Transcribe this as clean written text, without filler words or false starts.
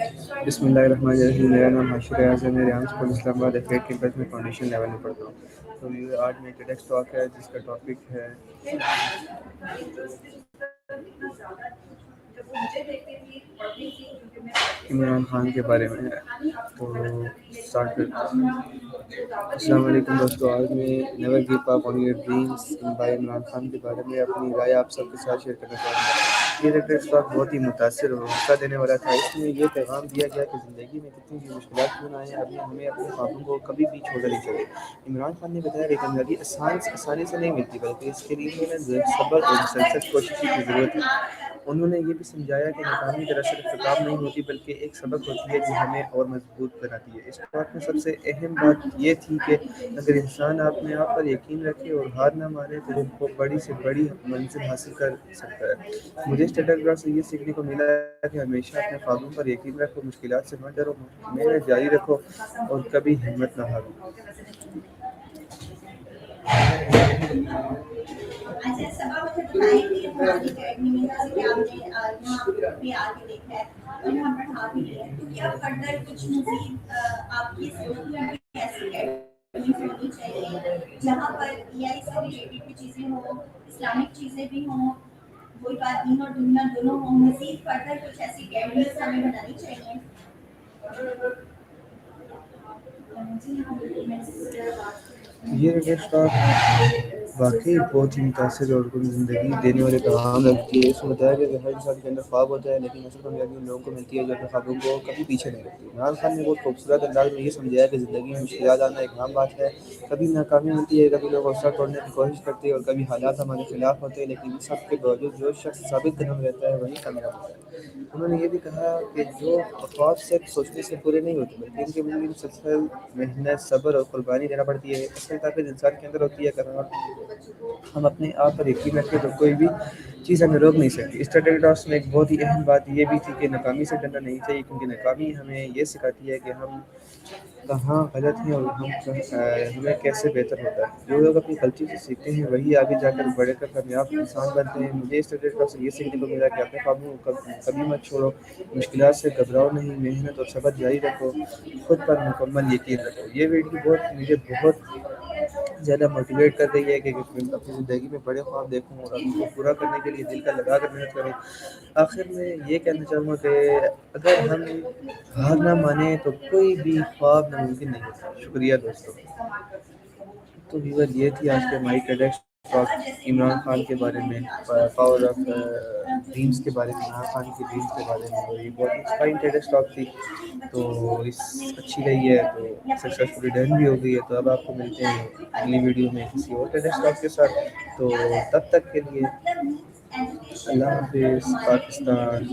بسم اللہ الرحمن الرحیم، میرا نام حاشر ریاض ہے، میں ریان اسکول اسلام آباد ایف کیمپس میں فاؤنڈیشن لیول میں پڑھتا ہوں۔ تو یہ آج میں ٹیڈ ٹاک ہے جس کا ٹاپک ہے عمران خان کے بارے میں ہے۔ تو اسٹارٹ کرتا ہوں۔ السلام علیکم دوستو، آج میں never give up on your dreams by Imran Khan کے بارے میں اپنی رائے آپ سب کے ساتھ شیئر کرنا چاہوں گا۔ یہ ٹیڈ ٹاک بہت ہی متاثر اور حوصلہ دینے والا تھا۔ اس میں یہ پیغام دیا گیا کہ زندگی میں کتنی بھی مشکلات کیوں نہ آئیں، ابھی ہمیں اپنے خوابوں کو کبھی بھی چھوڑنا نہیں چاہیے۔ عمران خان نے بتایا کہ کامیابی آسانی سے نہیں ملتی، بلکہ اس کے لیے محنت، صبر اور مسلسل کوشش کی ضرورت ہے۔ انہوں نے یہ بھی سمجھایا کہ ناکامی دراصل خطاب نہیں ہوتی، بلکہ ایک سبق ہوتی ہے جو ہمیں اور مضبوط بناتی ہے۔ اس بات میں سب سے اہم بات یہ تھی کہ اگر انسان اپنے آپ پر یقین رکھے اور ہار نہ مانے تو وہ بڑی سے بڑی منزل حاصل کر سکتا ہے۔ مجھے اس ٹیڈ سے یہ سیکھنے کو ملا کہ ہمیشہ اپنے خوابوں پر یقین رکھو، مشکلات سے مت ڈرو، محنت جاری رکھو اور کبھی ہمت نہ ہارو۔ اچھا سب آپ مجھے بتائیں کہ ہماری اکیڈمی میں جیسے کہ آپ نے یہاں پہ آ کے دیکھا ہے اور یہاں پڑھا بھی ہے، تو کیا فردر کچھ مزید آپ کی سمجھ میں کوئی ایسی اکیڈمیز ہونی چاہیے جہاں پر اے آئی سے ریلیٹڈ بھی چیزیں ہوں، اسلامک چیزیں بھی ہوں، وہی بات دین اور دنیا دونوں ہوں، مزید فردر کچھ ایسی اکیڈمیز ہمیں بنانی چاہیے؟ جی ہاں بالکل، میں اس سے بات یہ ٹیڈ واقعی بہت ہی متاثر اور زندگی دینے والے پیغام رکھتی ہے۔ اس میں بتایا کہ ہر انسان کے اندر خواب ہوتا ہے، لیکن اصل کامیابی ان لوگوں کو ملتی ہے جو اپنے خوابوں کو کبھی پیچھے نہیں رکھتے۔ عمران خان نے بہت خوبصورت انداز میں یہ سمجھایا کہ زندگی میں مشکلات آنا ایک عام بات ہے، کبھی ناکامی ملتی ہے، کبھی لوگ حوصلہ توڑنے کی کوشش کرتے ہیں اور کبھی حالات ہمارے خلاف ہوتے ہیں، لیکن ان سب کے باوجود جو شخص ثابت قدم رہتا ہے وہی کامیاب ہوتا ہے۔ انہوں نے یہ بھی کہا کہ جو خواب صرف سوچنے سے پورے نہیں ہوتے، بلکہ ان کے لیے مسلسل محنت، صبر اور قربانی دینا پڑتی ہے۔ اصل طاقت انسان کے اندر ہوتی ہے، اگر ہم اپنے آپ پر یقین رکھیں تو کوئی بھی چیز ہمیں روک نہیں سکتی۔ اس ٹیڈ ٹاک میں ایک بہت ہی اہم بات یہ بھی تھی کہ ناکامی سے ڈرنا نہیں چاہیے، کیونکہ ناکامی ہمیں یہ سکھاتی ہے کہ ہم کہاں غلط ہیں اور ہمیں کیسے بہتر ہوتا ہے۔ جو لوگ اپنی غلطی سے سیکھتے ہیں وہی آگے جا کر بڑھ کر کامیاب انسان بنتے ہیں۔ مجھے اس ٹیڈ ٹاک سے یہ سیکھنے کو ملا کہ اپنے خوابوں کو کبھی مت چھوڑو، مشکلات سے گھبراؤ نہیں، محنت اور صبر جاری رکھو، خود پر مکمل یقین رکھو۔ یہ ویڈیو مجھے بہت زیادہ موٹیویٹ کر رہی ہے کہ اپنی زندگی میں بڑے خواب دیکھوں اور ان کو پورا کرنے کے لیے دل کا لگا کر محنت کروں۔ آخر میں یہ کہنا چاہوں گا کہ اگر ہم ہار نہ مانیں تو کوئی بھی خواب ناممکن نہیں ہوتا۔ شکریہ دوستو۔ تو ویور یہ تھی آج کے ہماری ٹیڈ ٹاک عمران خان کے بارے میں، پاور آف ڈریمز کے بارے میں، عمران خان کی ڈریمز کے بارے میں، اور یہ بہت انسپائرنگ ٹیڈ ٹاک تھی۔ تو اس اچھی رہی ہے، تو سکسیسفلی ڈن بھی ہو گئی ہے۔ تو اب آپ کو ملتے ہیں اگلی ویڈیو میں کسی اور ٹیڈ ٹاک کے ساتھ۔ تو تب تک کے لیے اللہ حافظ پاکستان۔